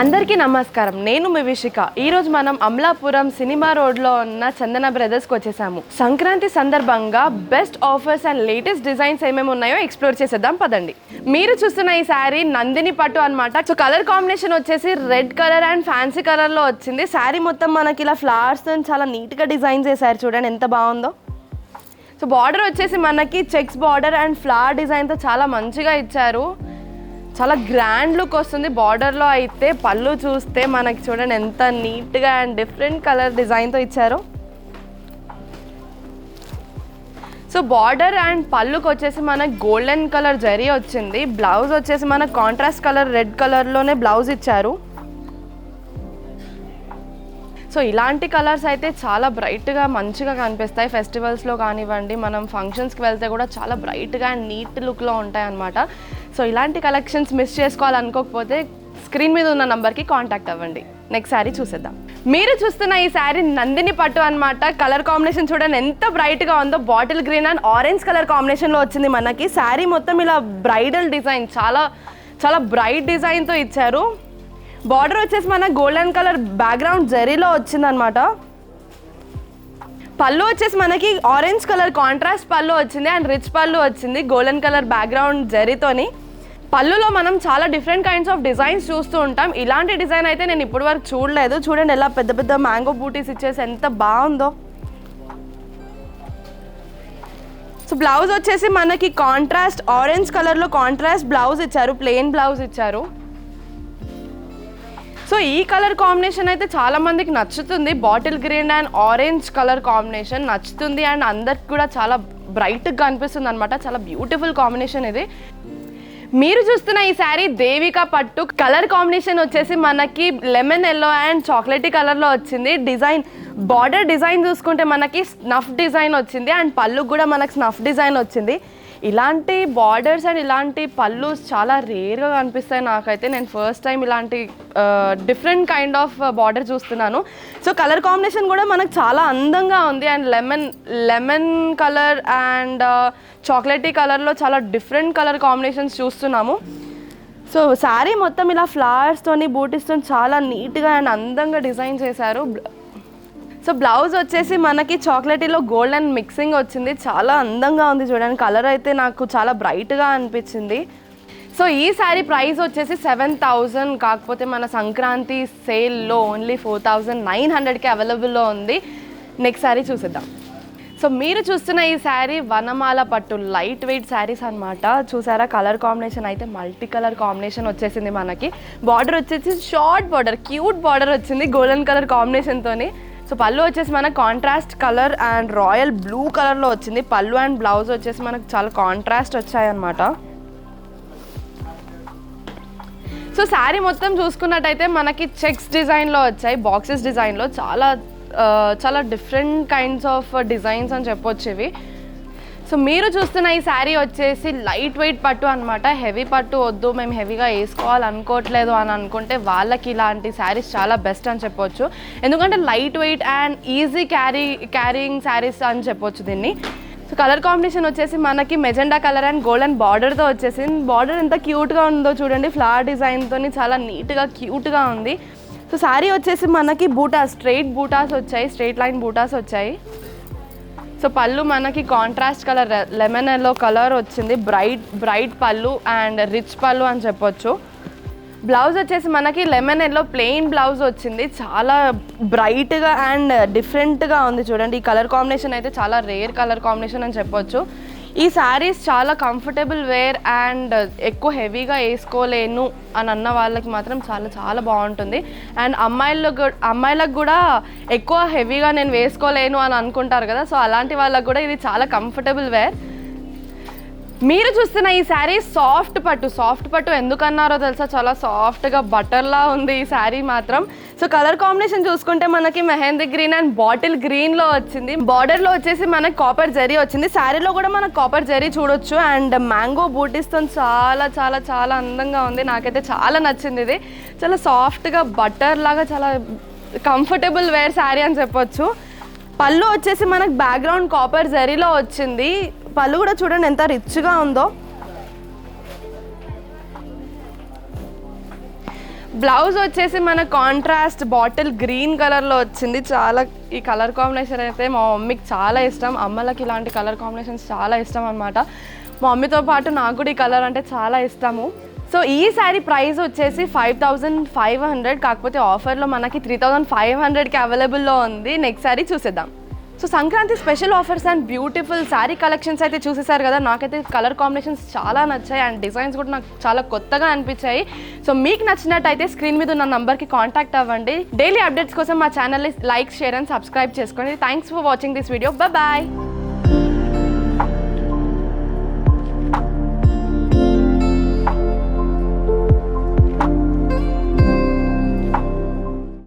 అందరికీ నమస్కారం. నేను మీ విషిక. ఈరోజు మనం అమలాపురం సినిమా రోడ్లో ఉన్న చందన బ్రదర్స్కి వచ్చేసాము. సంక్రాంతి సందర్భంగా best offers and latest designs ఏమేమి ఉన్నాయో ఎక్స్ప్లోర్ చేసేద్దాం పదండి. మీరు చూస్తున్న ఈ శారీ నందిని పట్టు అనమాట. సో కలర్ కాంబినేషన్ వచ్చేసి రెడ్ కలర్ అండ్ ఫ్యాన్సీ కలర్లో వచ్చింది. శారీ మొత్తం మనకి ఇలా ఫ్లవర్స్తో చాలా నీట్గా డిజైన్ చేశారు. చూడండి ఎంత బాగుందో. సో బార్డర్ వచ్చేసి మనకి చెక్స్ బార్డర్ అండ్ ఫ్లవర్ డిజైన్తో చాలా మంచిగా ఇచ్చారు. చాలా గ్రాండ్ లుక్ వస్తుంది. బార్డర్లో అయితే పళ్ళు చూస్తే మనకి చూడండి ఎంత నీట్గా అండ్ డిఫరెంట్ కలర్ డిజైన్తో ఇచ్చారు. సో బార్డర్ అండ్ పళ్ళుకి వచ్చేసి మనకి గోల్డెన్ కలర్ జరీ వచ్చింది. బ్లౌజ్ వచ్చేసి మనకు కాంట్రాస్ట్ కలర్ రెడ్ కలర్లోనే బ్లౌజ్ ఇచ్చారు. సో ఇలాంటి కలర్స్ అయితే చాలా బ్రైట్గా మంచిగా కనిపిస్తాయి. ఫెస్టివల్స్లో కానివ్వండి, మనం ఫంక్షన్స్కి వెళ్తే కూడా చాలా బ్రైట్గా అండ్ నీట్ లుక్లో ఉంటాయి అన్నమాట. సో ఇలాంటి కలెక్షన్స్ మిస్ చేసుకోవాలనుకోకపోతే స్క్రీన్ మీద ఉన్న నంబర్కి కాంటాక్ట్ అవ్వండి. నెక్స్ట్ శారీ చూసేద్దాం. మీరు చూస్తున్న ఈ శారీ నందిని పట్టు అనమాట. కలర్ కాంబినేషన్ చూడండి ఎంత బ్రైట్గా ఉందో. Bottle green and orange colour కాంబినేషన్లో వచ్చింది మనకి. శారీ మొత్తం ఇలా బ్రైడల్ డిజైన్ చాలా చాలా బ్రైట్ డిజైన్తో ఇచ్చారు. బార్డర్ వచ్చేసి మన గోల్డెన్ కలర్ బ్యాక్గ్రౌండ్ జరీలో వచ్చిందనమాట. పళ్ళు వచ్చేసి మనకి ఆరెంజ్ కలర్ కాంట్రాస్ట్ పళ్ళు వచ్చింది అండ్ రిచ్ పళ్ళు వచ్చింది గోల్డెన్ కలర్ బ్యాక్గ్రౌండ్ జరీతోని. పళ్ళులో మనం చాలా డిఫరెంట్ కైండ్స్ ఆఫ్ డిజైన్స్ చూస్తూ ఉంటాం. ఇలాంటి డిజైన్ అయితే నేను ఇప్పటి వరకు చూడలేదు. చూడండి ఎలా పెద్ద పెద్ద మ్యాంగో బూటీస్ ఇచ్చేసి ఎంత బాగుందో. సో బ్లౌజ్ వచ్చేసి మనకి కాంట్రాస్ట్ ఆరెంజ్ కలర్లో కాంట్రాస్ట్ బ్లౌజ్ ఇచ్చారు. ప్లెయిన్ బ్లౌజ్ ఇచ్చారు. సో ఈ కలర్ కాంబినేషన్ అయితే చాలా మందికి నచ్చుతుంది. Bottle green and orange colour combination నచ్చుతుంది అండ్ అందరికి కూడా చాలా బ్రైట్గా అనిపిస్తుంది అనమాట. చాలా బ్యూటిఫుల్ కాంబినేషన్ ఇది. మీరు చూస్తున్న ఈ శారీ దేవిక పట్టు. కలర్ కాంబినేషన్ వచ్చేసి మనకి లెమన్ ఎల్లో అండ్ చాక్లెటీ కలర్లో వచ్చింది. డిజైన్ బార్డర్ డిజైన్ చూసుకుంటే మనకి స్నఫ్ డిజైన్ వచ్చింది అండ్ పళ్ళు కూడా మనకి స్నఫ్ డిజైన్ వచ్చింది. ఇలాంటి బార్డర్స్ అండ్ ఇలాంటి పళ్ళు చాలా రేర్గా కనిపిస్తాయి నాకైతే. నేను ఫస్ట్ టైం ఇలాంటి డిఫరెంట్ కైండ్ ఆఫ్ బార్డర్ చూస్తున్నాను. సో కలర్ కాంబినేషన్ కూడా మనకు చాలా అందంగా ఉంది and lemon colour and chocolatey కలర్లో చాలా డిఫరెంట్ కలర్ కాంబినేషన్స్ చూస్తున్నాము. సో శారీ మొత్తం ఇలా ఫ్లవర్స్తోని బూటీస్తో చాలా నీట్గా అండ్ అందంగా డిజైన్ చేశారు. సో బ్లౌజ్ వచ్చేసి మనకి చాక్లెటీలో గోల్డెన్ మిక్సింగ్ వచ్చింది. చాలా అందంగా ఉంది చూడండి. కలర్ అయితే నాకు చాలా బ్రైట్గా అనిపించింది. సో ఈ శారీ ప్రైస్ వచ్చేసి 7,000. కాకపోతే మన సంక్రాంతి సేల్లో ఓన్లీ 4,900కి అవైలబుల్లో ఉంది. నెక్స్ట్ శారీ చూసేద్దాం. సో మీరు చూస్తున్న ఈ శారీ వనమాల పట్టు లైట్ వెయిట్ శారీస్ అనమాట. చూసారా కలర్ కాంబినేషన్ అయితే మల్టీ కలర్ కాంబినేషన్ వచ్చేసింది మనకి. బార్డర్ వచ్చేసి షార్ట్ బార్డర్ క్యూట్ బార్డర్ వచ్చింది గోల్డెన్ కలర్ కాంబినేషన్తోని. సో పళ్ళు వచ్చేసి మనకు contrast colour and royal blue కలర్లో వచ్చింది. పళ్ళు అండ్ బ్లౌజ్ వచ్చేసి మనకు చాలా కాంట్రాస్ట్ వచ్చాయన్నమాట. సో శారీ మొత్తం చూసుకున్నట్టయితే మనకి చెక్స్ డిజైన్లో వచ్చాయి. బాక్సెస్ డిజైన్లో చాలా చాలా డిఫరెంట్ కైండ్స్ ఆఫ్ డిజైన్స్ అని చెప్పొచ్చు ఇవి. సో మీరు చూస్తున్న ఈ శారీ వచ్చేసి లైట్ వెయిట్ పట్టు అనమాట. హెవీ పట్టు వద్దు, మేము హెవీగా వేసుకోవాలనుకోవట్లేదు అని అనుకుంటే వాళ్ళకి ఇలాంటి శారీస్ చాలా బెస్ట్ అని చెప్పొచ్చు. ఎందుకంటే light weight and easy carrying saris అని చెప్పొచ్చు దీన్ని. సో కలర్ కాంబినేషన్ వచ్చేసి మనకి మెజెండా కలర్ అండ్ గోల్డెన్ బార్డర్తో వచ్చేసింది. బార్డర్ ఎంత క్యూట్గా ఉందో చూడండి. ఫ్లవర్ డిజైన్తో చాలా నీట్గా క్యూట్గా ఉంది. సో శారీ వచ్చేసి మనకి బూటాస్ స్ట్రైట్ బూటాస్ వచ్చాయి. స్ట్రైట్ లైన్ బూటాస్ వచ్చాయి. సో పళ్ళు మనకి contrast colour lemon yellow colour వచ్చింది. బ్రైట్ పళ్ళు అండ్ రిచ్ పళ్ళు అని చెప్పొచ్చు. బ్లౌజ్ వచ్చేసి మనకి లెమన్ ఎల్లో ప్లెయిన్ బ్లౌజ్ వచ్చింది. చాలా బ్రైట్గా అండ్ డిఫరెంట్గా ఉంది చూడండి. ఈ కలర్ కాంబినేషన్ అయితే చాలా రేర్ కలర్ కాంబినేషన్ అని చెప్పొచ్చు. ఈ శారీస్ చాలా కంఫర్టబుల్ వేర్ అండ్ ఎక్కువ హెవీగా వేసుకోలేను అని అన్న వాళ్ళకి మాత్రం చాలా చాలా బాగుంటుంది. అండ్ అమ్మాయిలకు కూడా ఎక్కువ హెవీగా నేను వేసుకోలేను అని అనుకుంటారు కదా. సో అలాంటి వాళ్ళకు కూడా ఇది చాలా కంఫర్టబుల్ వేర్. మీరు చూస్తున్న ఈ శారీ సాఫ్ట్ పట్టు ఎందుకన్నారో తెలుసా? చాలా సాఫ్ట్గా బటర్లా ఉంది ఈ శారీ మాత్రం. సో కలర్ కాంబినేషన్ చూసుకుంటే మనకి మెహందీ గ్రీన్ అండ్ బాటిల్ గ్రీన్లో వచ్చింది. బార్డర్లో వచ్చేసి మనకి కాపర్ జరీ వచ్చింది. శారీలో కూడా మనకు కాపర్ జరీ చూడొచ్చు అండ్ మ్యాంగో బూటీస్తో చాలా చాలా చాలా అందంగా ఉంది. నాకైతే చాలా నచ్చింది ఇది. చాలా సాఫ్ట్గా బటర్ లాగా చాలా కంఫర్టబుల్ వేర్ శారీ అని చెప్పొచ్చు. పళ్ళు వచ్చేసి మనకు బ్యాక్గ్రౌండ్ కాపర్ జరీలో వచ్చింది. పళ్ళు కూడా చూడండి ఎంత రిచ్గా ఉందో. బ్లౌజ్ వచ్చేసి మన కాంట్రాస్ట్ బాటిల్ గ్రీన్ కలర్లో వచ్చింది. చాలా ఈ కలర్ కాంబినేషన్ అయితే మా మమ్మీకి చాలా ఇష్టం. అమ్మలకి ఇలాంటి కలర్ కాంబినేషన్స్ చాలా ఇష్టం అనమాట. మా మమ్మీతో పాటు నాకు కూడా ఈ కలర్ అంటే చాలా ఇష్టము. సో ఈ శారీ ప్రైస్ వచ్చేసి 5500, కాకపోతే ఆఫర్లో మనకి 3500కి అవైలబుల్లో ఉంది. నెక్స్ట్ శారీ చూసేద్దాం. So Sankranti special offers and beautiful sari collections అయితే చూసేసారు కదా. నాకైతే కలర్ కాంబినేషన్స్ చాలా నచ్చాయి అండ్ డిజైన్స్ కూడా నాకు చాలా కొత్తగా అనిపించాయి. సో మీకు నచ్చినట్టయితే స్క్రీన్ మీద ఉన్న నంబర్కి కాంటాక్ట్ అవ్వండి. డైలీ అప్డేట్స్ కోసం మా ఛానల్ని లైక్, షేర్ అండ్ సబ్స్క్రైబ్ చేసుకోండి. Thanks for watching this video. Bye.